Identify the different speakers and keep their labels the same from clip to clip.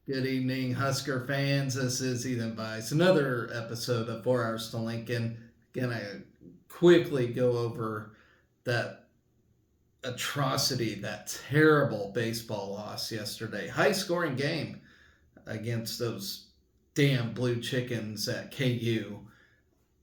Speaker 1: Good evening, Husker fans. This is Ethan Vice. Another episode of 4 Hours to Lincoln. Gonna quickly go over that atrocity, that terrible baseball loss yesterday. High scoring game against those damn Blue Chickens at KU.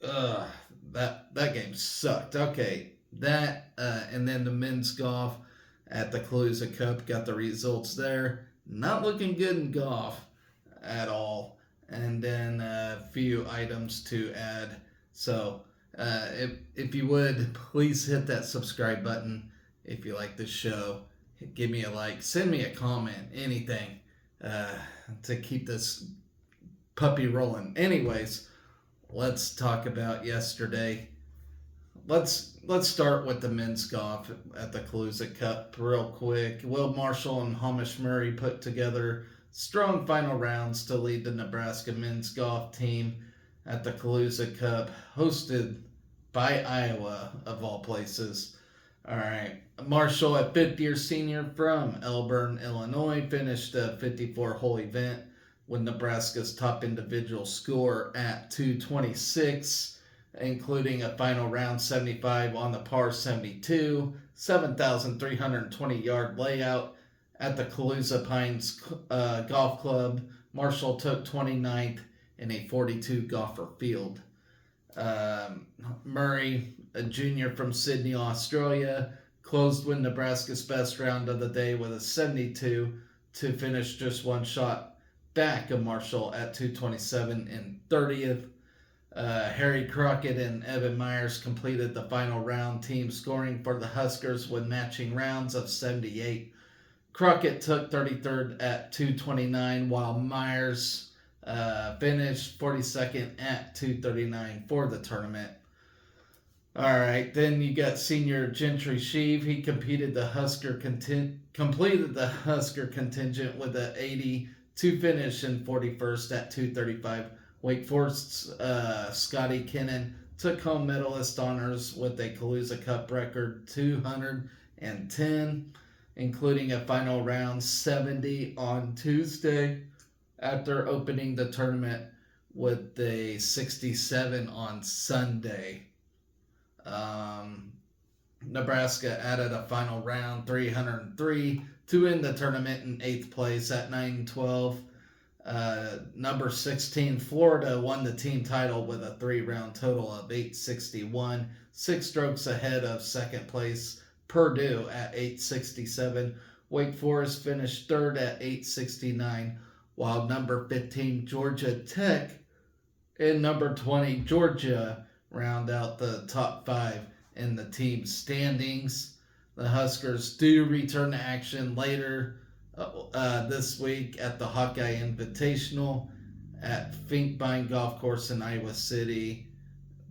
Speaker 1: Ugh, that game sucked. Okay, and then the men's golf at the Calusa Cup, got the results there. Not looking good in golf at all. And then a few items to add. So if you would, please hit that subscribe button if you like this show. Give me a like, send me a comment, anything uh, to keep this puppy rolling. Anyways, let's talk about yesterday. Let's start with the men's golf at the Calusa Cup real quick. Will Marshall and Hamish Murray put together strong final rounds to lead the Nebraska men's golf team at the Calusa Cup, hosted by Iowa, of all places. All right. Marshall, a fifth-year senior from Elburn, Illinois, finished a 54-hole event with Nebraska's top individual score at 226, including a final round 75 on the par 72, 7,320-yard layout at the Calusa Pines Golf Club. Marshall took 29th in a 42 golfer field. Murray, a junior from Sydney, Australia, closed with Nebraska's best round of the day with a 72 to finish just one shot back of Marshall at 227 and 30th. Harry Crockett and Evan Myers completed the final round, team scoring for the Huskers with matching rounds of 78. Crockett took 33rd at 229, while Myers finished 42nd at 239 for the tournament. All right, then you got senior Gentry Sheave. He completed the Husker contingent with an 80 to finish in 41st at 235. Wake Forest's Scotty Kinnon took home medalist honors with a Calusa Cup record 210, including a final round 70 on Tuesday, after opening the tournament with a 67 on Sunday. Nebraska added a final round 303 to end the tournament in 8th place at 912. Number 16, Florida, won the team title with a 3-round total of 861, 6 strokes ahead of second place Purdue at 867. Wake Forest finished third at 869, while number 15, Georgia Tech, and number 20, Georgia, round out the top 5 in the team standings. The Huskers do return to action later this week at the Hawkeye Invitational at Finkbine Golf Course in Iowa City.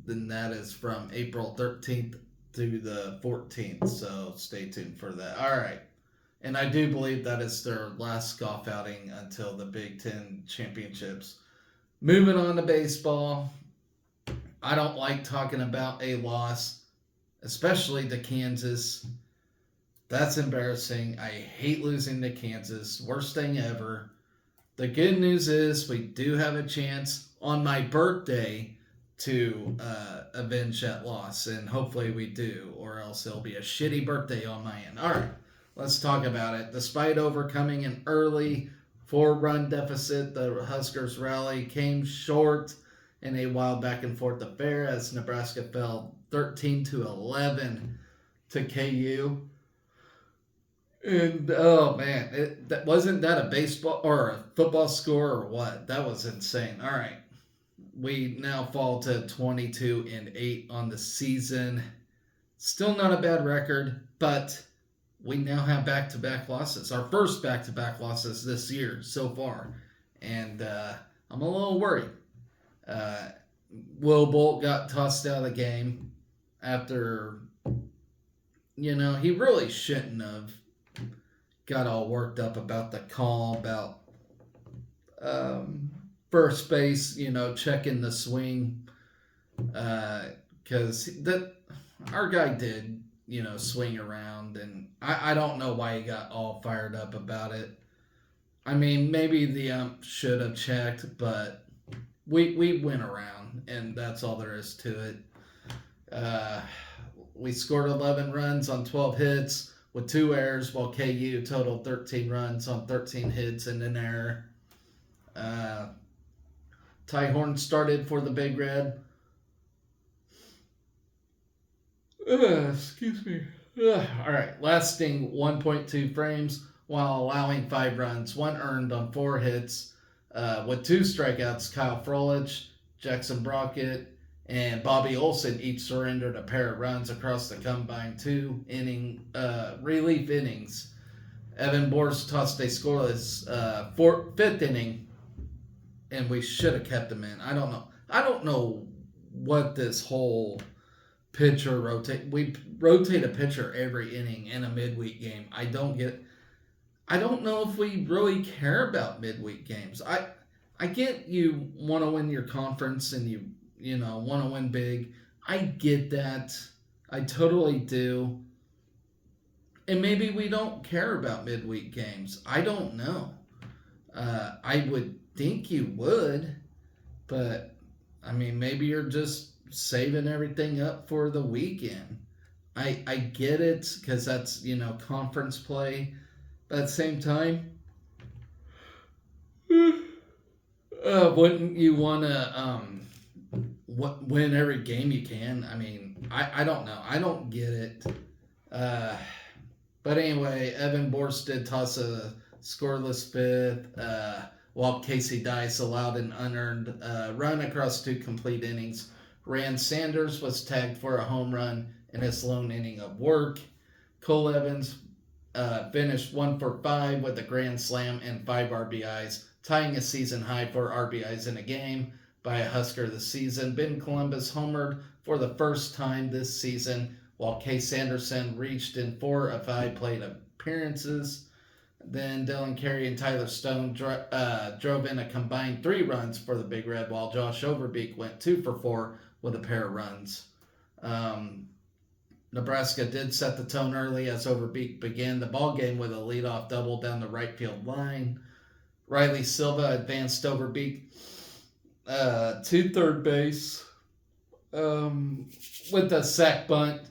Speaker 1: Then that is from April 13th through the 14th, so stay tuned for that. All right. And I do believe that is their last golf outing until the Big Ten Championships. Moving on to baseball. I don't like talking about a loss, especially to Kansas. That's embarrassing. I hate losing to Kansas. Worst thing ever. The good news is we do have a chance on my birthday to avenge that loss, and hopefully we do, or else it'll be a shitty birthday on my end. All right, let's talk about it. Despite overcoming an early 4-run deficit, the Huskers rally came short in a wild back-and-forth affair as Nebraska fell 13-11 to KU. And oh man, wasn't that a baseball or a football score or what? That was insane. All right, we now fall to 22-8 on the season. Still not a bad record, but we now have back-to-back losses. Our first back-to-back losses this year so far, and I'm a little worried. Will Bolt got tossed out of the game after, he really shouldn't have got all worked up about the call, about first base, checking the swing, because our guy did, swing around, and I don't know why he got all fired up about it. I mean, maybe the ump should have checked, but we went around, and that's all there is to it. Uh, we scored 11 runs on 12 hits with 2 errors, while KU totaled 13 runs on 13 hits and an error. Uh, Ty Horn started for the Big Red. Excuse me. All right, lasting 1.2 frames while allowing 5 runs, 1 earned on 4 hits, with 2 strikeouts. Kyle Frolich, Jackson Brockett, and Bobby Olson each surrendered a pair of runs across the combined 2 inning relief innings. Evan Boers tossed a scoreless 5th inning, and we should have kept him in. I don't know. I don't know what this whole pitcher rotate. We rotate a pitcher every inning in a midweek game. I don't know if we really care about midweek games. I get you want to win your conference and you know want to win big. I get that. I totally do. And maybe we don't care about midweek games. I don't know. I would think you would, but I mean maybe you're just saving everything up for the weekend. I get it because that's conference play, but at the same time, wouldn't you want to win every game you can? I mean, I don't know. I don't get it. But anyway, Evan Boers did toss a scoreless 5th, while Casey Dice allowed an unearned run across 2 complete innings. Rand Sanders was tagged for a home run in his lone inning of work. Cole Evans finished 1 for 5 with a grand slam and 5 RBIs, tying a season high for RBIs in a game by a Husker this season. Ben Columbus homered for the first time this season, while Case Sanderson reached in 4 of 5 plate appearances. Then Dylan Carey and Tyler Stone drove in a combined 3 runs for the Big Red, while Josh Overbeek went 2 for 4 with a pair of runs. Nebraska did set the tone early as Overbeek began the ball game with a leadoff double down the right field line. Riley Silva advanced Overbeek to third base with a sac bunt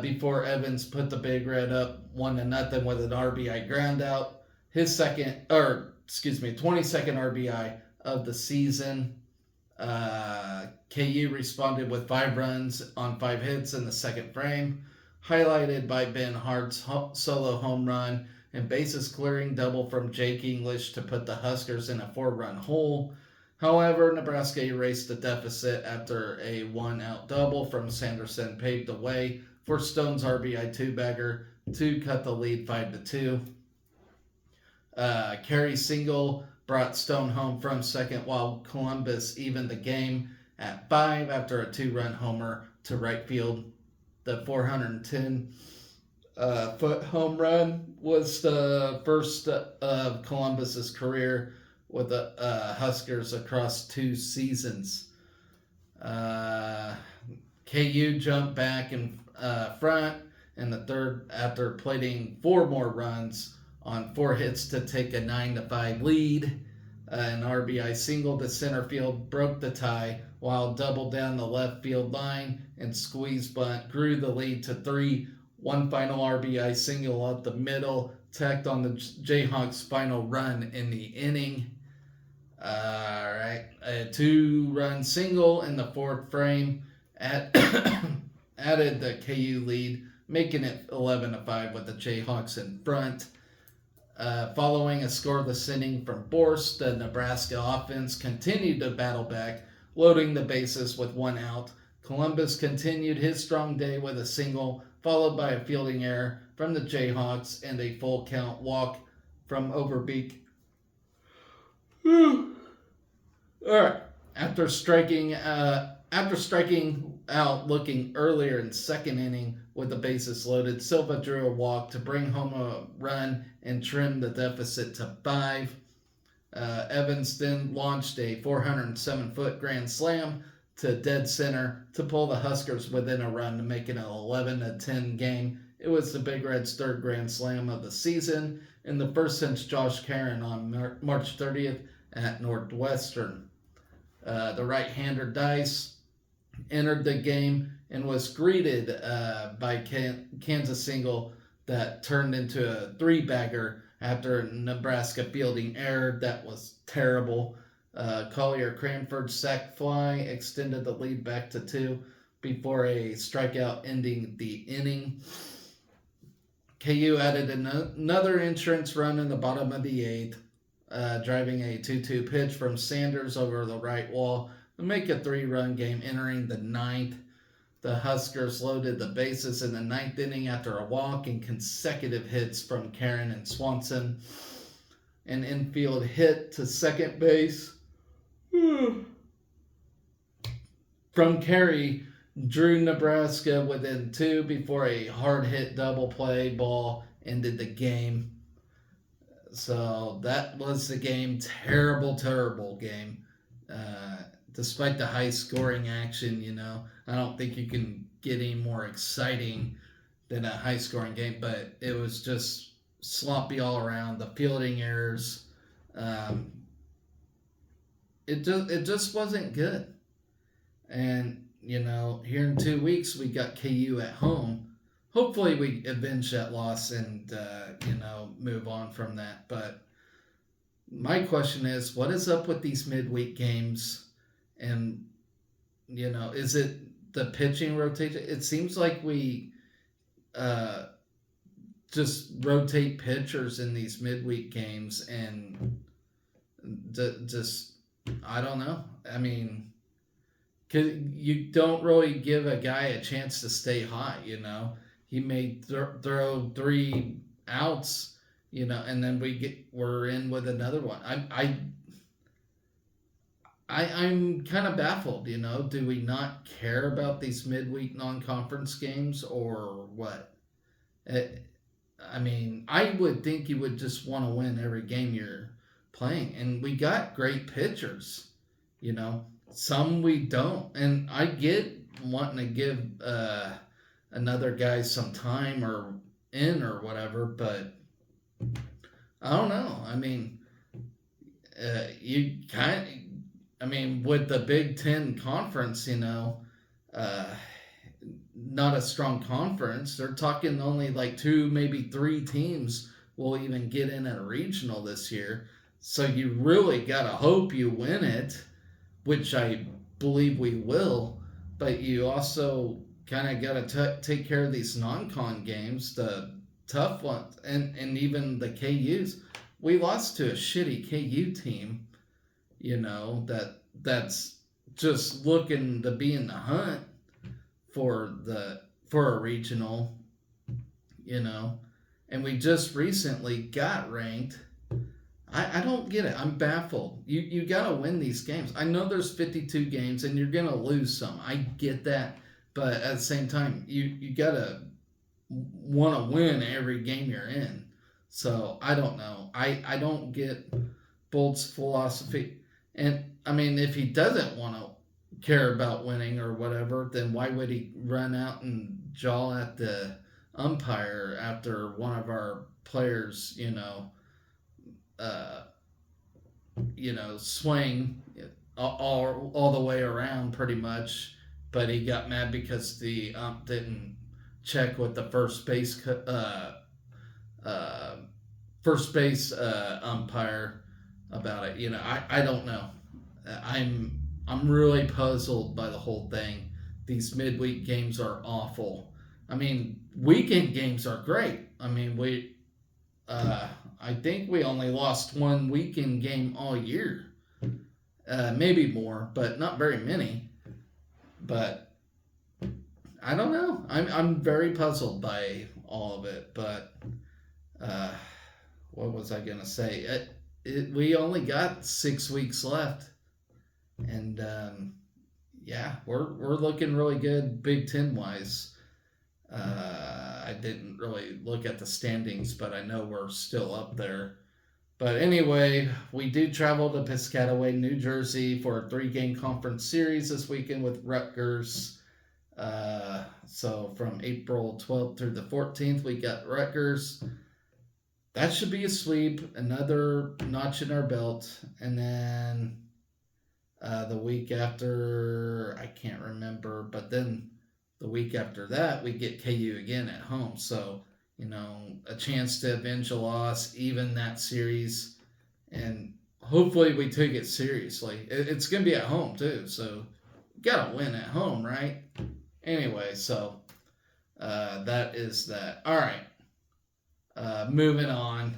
Speaker 1: before Evans put the Big Red up 1-0 with an RBI ground out. His 22nd RBI of the season. KU responded with 5 runs on 5 hits in the second frame, highlighted by Ben Hart's solo home run and bases clearing double from Jake English to put the Huskers in a 4-run hole. However, Nebraska erased the deficit after a 1-out double from Sanderson paved the way for Stone's RBI 2-bagger to cut the lead 5-2. Carey's single brought Stone home from second, while Columbus evened the game at 5 after a 2-run homer to right field. The 410-foot home run was the first of Columbus's career with the Huskers across 2 seasons. KU jumped back in front in the third after plating 4 more runs on 4 hits to take a 9-5 lead. An RBI single to center field broke the tie, while double down the left field line and squeeze bunt grew the lead to 3. One final RBI single up the middle tacked on the Jayhawks' final run in the inning. All right, a 2-run single in the 4th frame added the KU lead, making it 11-5 with the Jayhawks in front. Following a scoreless inning from Boers, the Nebraska offense continued to battle back, loading the bases with 1 out. Columbus continued his strong day with a single, followed by a fielding error from the Jayhawks and a full count walk from Overbeek. All right. After striking out looking earlier in second inning with the bases loaded, Silva drew a walk to bring home a run and trim the deficit to 5. Evans then launched a 407-foot grand slam to dead center to pull the Huskers within a run to make it an 11-10 game. It was the Big Red's 3rd grand slam of the season and the first since Josh Karen on March 30th at Northwestern. The right-hander Dice entered the game and was greeted by Kansas single that turned into a three-bagger after a Nebraska fielding error that was terrible. Collier Cranford's sac fly extended the lead back to 2 before a strikeout ending the inning. KU added another insurance run in the bottom of the 8th, driving a 2-2 pitch from Sanders over the right wall to make a 3-run game entering the 9th. The Huskers loaded the bases in the 9th inning after a walk and consecutive hits from Karen and Swanson. An infield hit to second base from Carey drew Nebraska within 2 before a hard-hit double play ball ended the game. So that was the game. Terrible, terrible game. Despite the high-scoring action, I don't think you can get any more exciting than a high-scoring game. But it was just sloppy all around. The fielding errors, it just wasn't good. And here in 2 weeks we got KU at home. Hopefully we avenge that loss and move on from that. But my question is, what is up with these midweek games? And is it the pitching rotation? It seems like we just rotate pitchers in these midweek games, and just I don't know. I mean, 'cause you don't really give a guy a chance to stay hot. He may throw 3 outs, and then we're in with another one. I'm kind of baffled. Do we not care about these midweek non-conference games or what? I would think you would just want to win every game you're playing, and we got great pitchers. Some we don't, and I get wanting to give another guy some time or whatever, but I don't know. With the Big Ten conference, not a strong conference. They're talking only like 2, maybe 3 teams will even get in at a regional this year. So you really got to hope you win it, which I believe we will. But you also kind of got to take care of these non-con games, the tough ones, and even the KUs. We lost to a shitty KU team, that's just looking to be in the hunt for a regional, and we just recently got ranked. I don't get it. I'm baffled. You got to win these games. I know there's 52 games and you're going to lose some. I get that. But at the same time, you got to want to win every game you're in. So I don't know. I don't get Bolt's philosophy. And if he doesn't want to care about winning or whatever, then why would he run out and jaw at the umpire after one of our players, swing all the way around pretty much, but he got mad because the ump didn't check with the first base umpire about it. I don't know. I'm really puzzled by the whole thing. These midweek games are awful. Weekend games are great. I think we only lost 1 weekend game all year. Maybe more, but not very many. But I don't know. I'm very puzzled by all of it. But what was I gonna say? We only got 6 weeks left, and we're looking really good Big Ten wise. I didn't really look at the standings, but I know we're still up there. But anyway, we do travel to Piscataway, New Jersey for a 3-game conference series this weekend with Rutgers. So from April 12th through the 14th, we got Rutgers. that should be a sweep, another notch in our belt. And then the week after, I can't remember, but then the week after that, we get KU again at home. So, a chance to avenge a loss, even that series, and hopefully we take it seriously. It's going to be at home, too. So, got to win at home, right? Anyway, so that is that. All right. Moving on.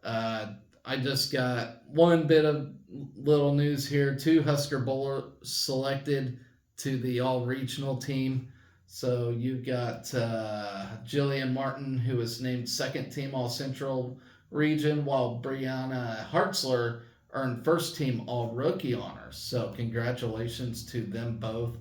Speaker 1: Uh, I just got one bit of little news here. Two Husker Bowlers selected to the all regional team. So you got Jillian Martin, who was named second team All Central region, while Brianna Hartzler earned first team All Rookie honors. So congratulations to them both.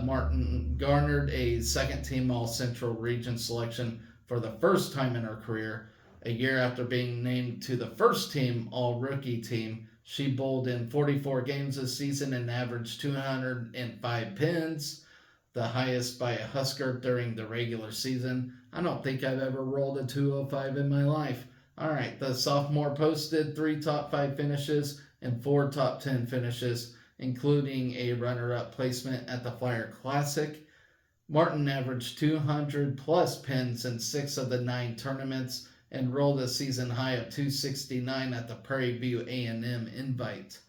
Speaker 1: Martin garnered a second team All Central region selection for the first time in her career. A year after being named to the first team All Rookie team, she bowled in 44 games this season and averaged 205 pins, the highest by a Husker during the regular season. I don't think I've ever rolled a 205 in my life. All right, the sophomore posted 3 top 5 finishes and 4 top 10 finishes, including a runner-up placement at the Flyer Classic. Martin averaged 200 plus pins in 6 of the 9 tournaments and rolled a season high of 269 at the Prairie View A&M Invite.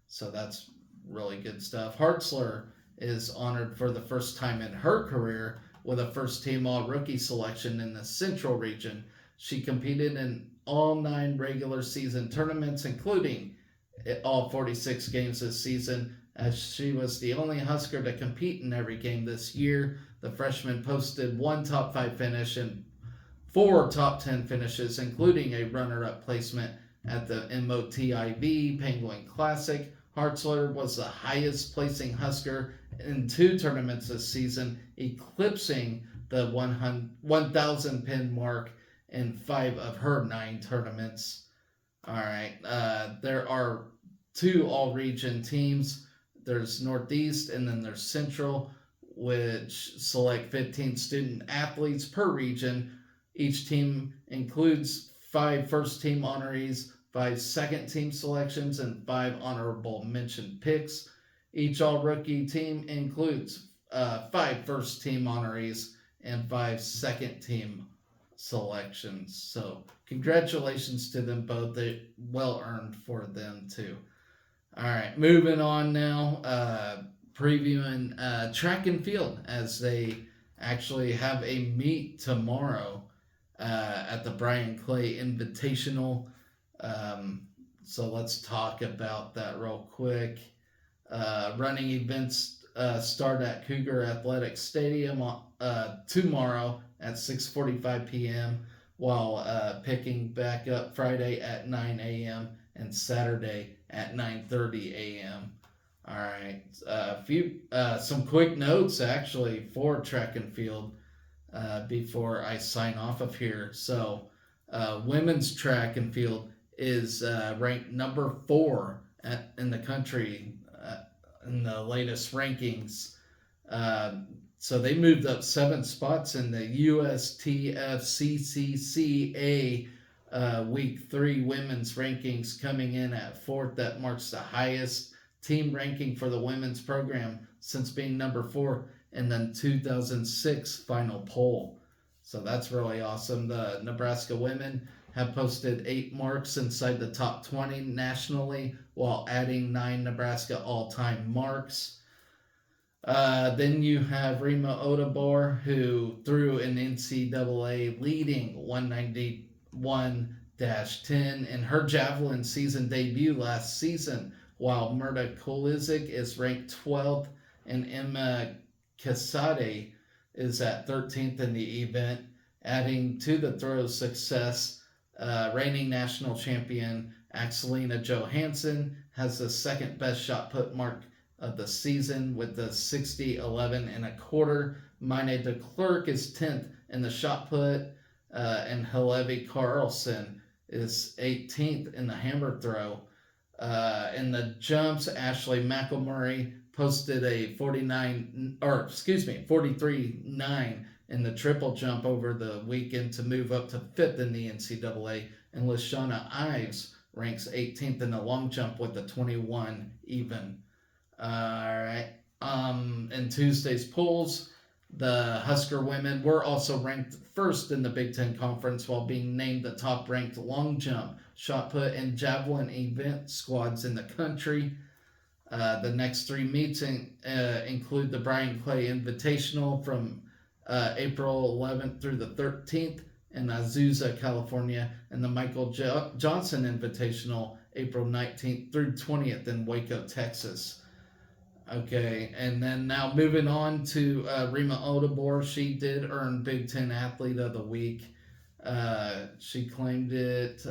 Speaker 1: So that's really good stuff. Hartzler is honored for the first time in her career with a first team all rookie selection in the Central region. She competed in all 9 regular season tournaments, including all 46 games this season, as she was the only Husker to compete in every game this year. The freshman posted 1 top 5 finish and 4 top 10 finishes, including a runner-up placement at the MOTIV Penguin Classic. Hartzler was the highest placing Husker in 2 tournaments this season, eclipsing the 1,000 pin mark in 5 of her 9 tournaments. All right, there are 2 all-region teams. There's Northeast and then there's Central, which select 15 student athletes per region. Each team includes 5 first team honorees, 5 second team selections, and 5 honorable mention picks. Each all rookie team includes 5 first team honorees and 5 second team selections. So congratulations to them both. They well earned for them too. All right, moving on now. Previewing track and field, as they actually have a meet tomorrow at the Brian Clay Invitational. So let's talk about that real quick. Running events start at Cougar Athletic Stadium tomorrow at 6:45 p.m., while picking back up Friday at 9 a.m. and Saturday at 9:30 a.m. All right, some quick notes actually for track and field before I sign off of here. So, women's track and field is ranked number 4 in the country in the latest rankings. So they moved up 7 spots in the USTFCCCA Week 3 women's rankings, coming in at 4th. That marks the highest team ranking for the women's program since being number 4 in the 2006 final poll. So that's really awesome. The Nebraska women have posted 8 marks inside the top 20 nationally, while adding 9 Nebraska all-time marks. Then you have Rima Odabor, who threw an NCAA leading 191-10 in her javelin season debut last season, while Murta Kolizik is ranked 12th and Emma Casade is at 13th in the event. Adding to the throw success, reigning national champion Axelina Johansson has the second best shot put mark of the season with the 60-11 and a quarter. Mine de Klerk is 10th in the shot put, and Halevi Carlson is 18th in the hammer throw. In the jumps, Ashley McElmurray posted a 43.9 in the triple jump over the weekend to move up to 5th in the NCAA, and Lashana Ives ranks 18th in the long jump with a 21 even. All right. In Tuesday's polls, the Husker women were also ranked first in the Big Ten Conference while being named the top ranked long jump, shot put, and javelin event squads in the country. The next three meets include the Brian Clay Invitational from April 11th through the 13th in Azusa, California, and the Michael Johnson Invitational April 19th through 20th in Waco, Texas. Okay, and then now moving on to Rima Odobor. She did earn Big Ten Athlete of the Week. She claimed it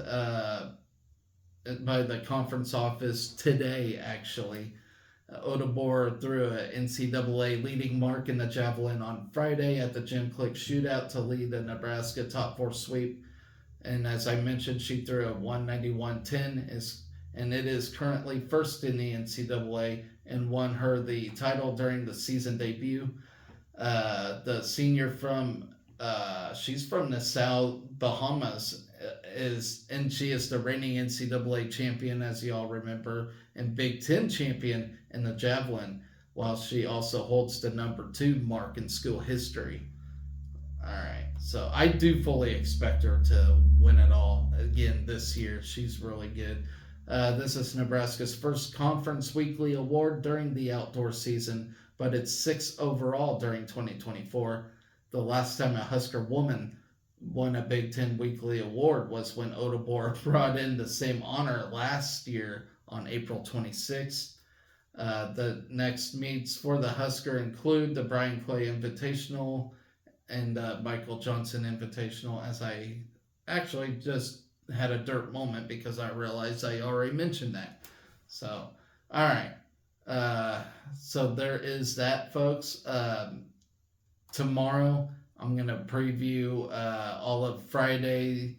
Speaker 1: by the conference office today, actually. Odobor threw an NCAA leading mark in the javelin on Friday at the Gym Click Shootout to lead the Nebraska top four sweep. And as I mentioned, she threw a 191.10, and it is currently first in the NCAA and won her the title during the season debut. The senior from she's from Nassau, Bahamas, she is the reigning NCAA champion, as y'all remember, and Big Ten champion in the javelin, while she also holds the number 2 mark in school history. All right, so I do fully expect her to win it all again this year. She's really good. This is Nebraska's first conference weekly award during the outdoor season, but it's 6th overall during 2024. The last time a Husker woman won a Big Ten weekly award was when Odobor brought in the same honor last year on April 26th. The next meets for the Husker include the Brian Clay Invitational and Michael Johnson Invitational, as I actually just had a dirt moment because I realized I already mentioned that. So, all right. So there is that, folks. Tomorrow, I'm going to preview all of Friday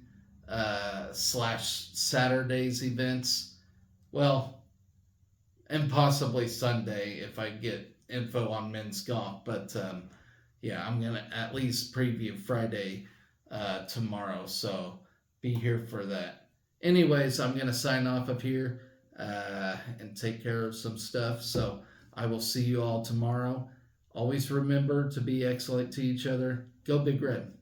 Speaker 1: / Saturday's events. Well, and possibly Sunday if I get info on men's golf. But yeah, I'm going to at least preview Friday tomorrow. So be here for that. Anyways, I'm going to sign off of here and take care of some stuff. So I will see you all tomorrow. Always remember to be excellent to each other. Go Big Red.